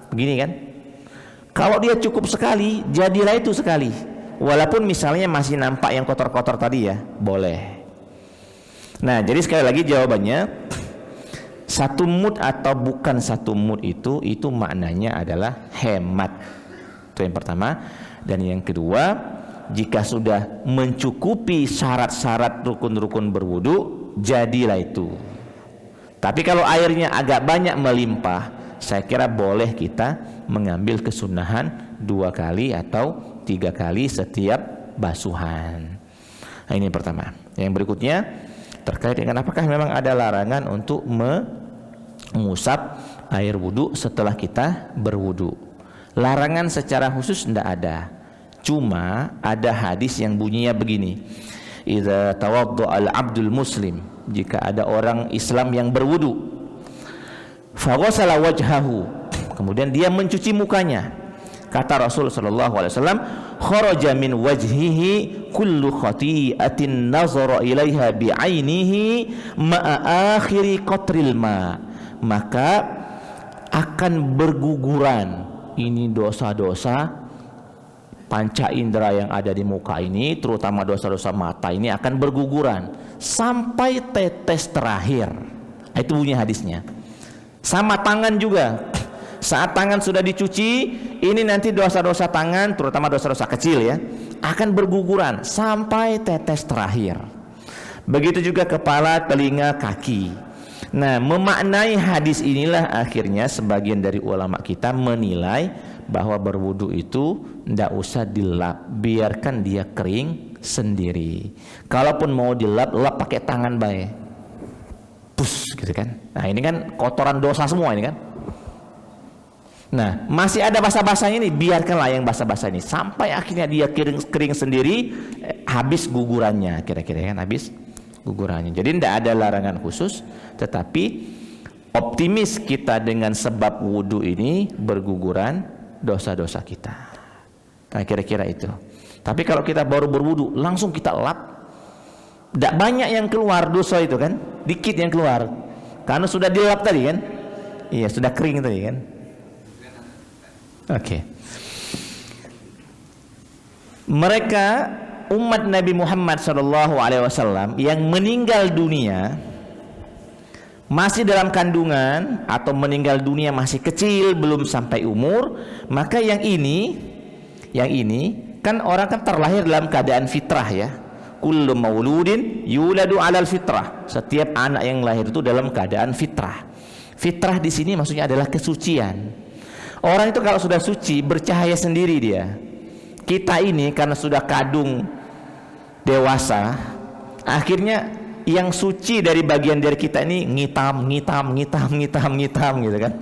begini kan. Kalau dia cukup sekali, jadilah itu sekali. Walaupun misalnya masih nampak yang kotor-kotor tadi ya, boleh. Nah, jadi sekali lagi jawabannya, satu mud atau bukan satu mud itu maknanya adalah hemat. Itu yang pertama. Dan yang kedua, jika sudah mencukupi syarat-syarat rukun-rukun berwudu, jadilah itu. Tapi kalau airnya agak banyak melimpah, saya kira boleh kita mengambil kesunahan 2 kali atau 3 kali setiap basuhan. Nah, ini yang pertama. Yang berikutnya terkait dengan apakah memang ada larangan untuk mengusap air wudu setelah kita berwudu. Larangan secara khusus tidak ada. Cuma ada hadis yang bunyinya begini. Idza tawaddaa al-'abdul muslim, jika ada orang Islam yang berwudu, faghasala wajhahu, kemudian dia mencuci mukanya, kata Rasul sallallahu alaihi wasallam, kharaja min wajhihi kullu khati'atin nazara ilaiha bi'ainihi ma'a akhiri qatril ma, maka akan berguguran ini dosa-dosa panca indera yang ada di muka ini, terutama dosa-dosa mata ini akan berguguran sampai tetes terakhir. Itu bunyi hadisnya. Sama tangan juga. Saat tangan sudah dicuci, ini nanti dosa-dosa tangan, terutama dosa-dosa kecil ya, akan berguguran sampai tetes terakhir. Begitu juga kepala, telinga, kaki. Nah, memaknai hadis inilah akhirnya sebagian dari ulama kita menilai bahwa berwudu itu tidak usah dilap, biarkan dia kering sendiri. Kalaupun mau dilap, lap pakai tangan baik, pus gitu kan. Nah, ini kan kotoran dosa semua ini kan. Nah, masih ada basah-basahnya ini, biarkanlah yang basah-basah ini sampai akhirnya dia kering sendiri, habis gugurannya, kira-kira kan habis gugurannya. Jadi tidak ada larangan khusus, tetapi optimis kita dengan sebab wudu ini berguguran dosa-dosa kita. Nah, kira-kira itu. Tapi kalau kita baru berwudu langsung kita lap, tidak banyak yang keluar dosa itu kan, dikit yang keluar karena sudah dilap tadi kan. Iya, sudah kering tadi kan. Oke. Mereka umat Nabi Muhammad SAW yang meninggal dunia masih dalam kandungan atau meninggal dunia masih kecil, belum sampai umur, maka yang ini kan orang kan terlahir dalam keadaan fitrah ya. Kullu mauludin yuladu 'alal fitrah. Setiap anak yang lahir itu dalam keadaan fitrah. Fitrah di sini maksudnya adalah kesucian. Orang itu kalau sudah suci bercahaya sendiri dia. Kita ini karena sudah kadung dewasa, akhirnya yang suci dari bagian dari kita ini ngitam gitu kan.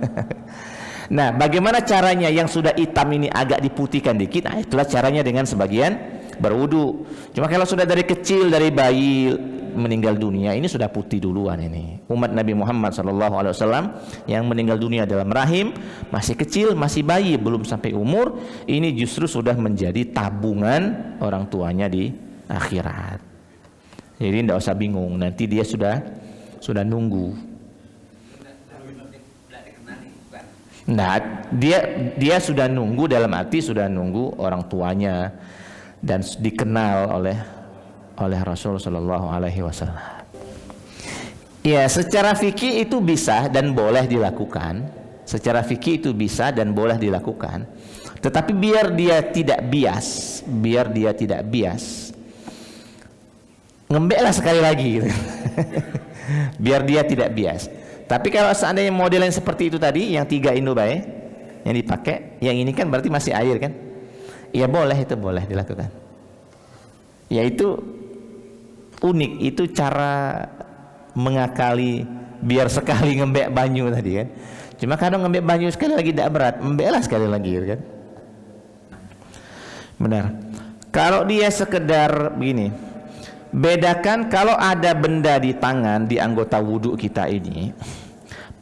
Nah, bagaimana caranya yang sudah hitam ini agak diputihkan dikit? Nah, itulah caranya dengan sebagian berwudu. Cuma kalau sudah dari kecil, dari bayi meninggal dunia, ini sudah putih duluan ini. Umat Nabi Muhammad SAW yang meninggal dunia dalam rahim, masih kecil, masih bayi, belum sampai umur, ini justru sudah menjadi tabungan orang tuanya di akhirat. Jadi tidak usah bingung, nanti dia sudah nunggu. Nah, dia sudah nunggu, dalam arti sudah nunggu orang tuanya dan dikenal oleh Rasul Shallallahu Alaihi Wasallam. Ya, secara fikih itu bisa dan boleh dilakukan. Secara fikih itu bisa dan boleh dilakukan. Tetapi biar dia tidak bias, ngembeklah sekali lagi gitu. Biar dia tidak bias. Tapi kalau seandainya model yang seperti itu tadi, yang 3 Indo bae yang dipakai, yang ini kan berarti masih air kan? Ya boleh, itu boleh dilakukan. Ya itu unik, itu cara mengakali biar sekali ngembek banyu tadi kan. Cuma kadang ngembek banyu sekali lagi tidak berat, embeklah sekali lagi gitu kan. Benar. Kalau dia sekedar begini, bedakan kalau ada benda di tangan di anggota wudhu kita ini,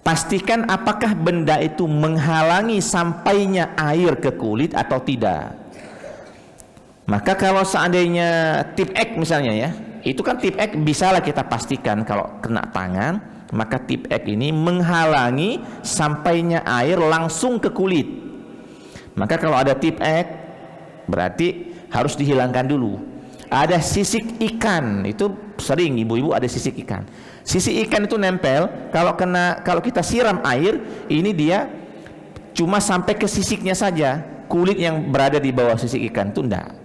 pastikan apakah benda itu menghalangi sampainya air ke kulit atau tidak. Maka kalau seandainya tip X misalnya ya, itu kan tip X bisalah kita pastikan kalau kena tangan, maka tip X ini menghalangi sampainya air langsung ke kulit. Maka kalau ada tip X berarti harus dihilangkan dulu. Ada sisik ikan, itu sering ibu-ibu ada sisik ikan. Sisik ikan itu nempel, kalau kita siram air, ini dia cuma sampai ke sisiknya saja, kulit yang berada di bawah sisik ikan itu enggak.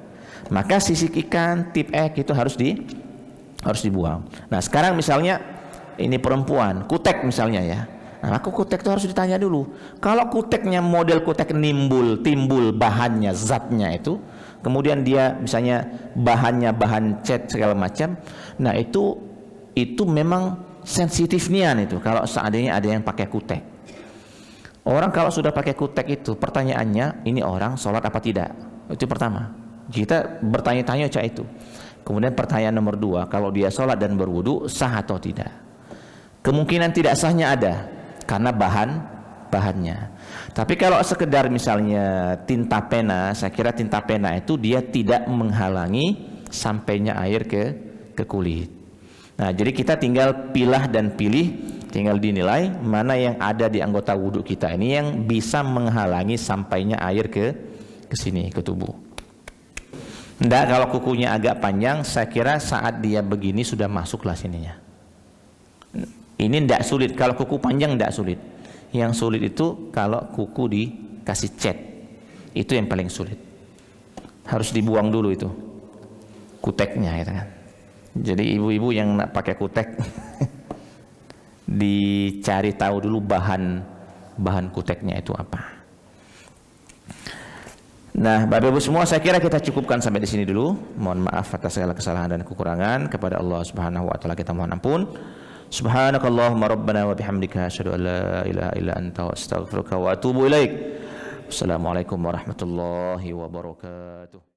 Maka sisik ikan tip X itu harus dibuang. Nah, sekarang misalnya ini perempuan, kutek misalnya ya. Nah, maka kutek itu harus ditanya dulu. Kalau kuteknya model kutek timbul bahannya, zatnya itu, kemudian dia misalnya bahannya bahan cat segala macam, nah itu memang sensitif nian itu kalau seandainya ada yang pakai kutek. Orang kalau sudah pakai kutek itu pertanyaannya, ini orang sholat apa tidak? Itu pertama. Kita bertanya-tanya cak itu. Kemudian pertanyaan nomor 2, kalau dia sholat dan berwudu sah atau tidak? Kemungkinan tidak sahnya ada karena bahannya. Tapi kalau sekedar misalnya tinta pena, saya kira tinta pena itu dia tidak menghalangi sampainya air ke kulit. Nah, jadi kita tinggal pilih, tinggal dinilai mana yang ada di anggota wudhu kita ini yang bisa menghalangi sampainya air ke sini, ke tubuh. Enggak, kalau kukunya agak panjang, saya kira saat dia begini sudah masuklah sininya. Ini enggak sulit, kalau kuku panjang enggak sulit. Yang sulit itu kalau kuku dikasih cat, itu yang paling sulit. Harus dibuang dulu itu kuteknya, gitu kan. Jadi ibu-ibu yang nak pakai kutek dicari tahu dulu bahan kuteknya itu apa. Nah, Bapak Ibu semua, saya kira kita cukupkan sampai di sini dulu. Mohon maaf atas segala kesalahan dan kekurangan. Kepada Allah Subhanahu wa taala kita mohon ampun. Subhanakallahumma rabbana wa bihamdika asyhadu an la ilaha illa anta astaghfiruka wa atubu ilaik. Wassalamualaikum warahmatullahi wabarakatuh.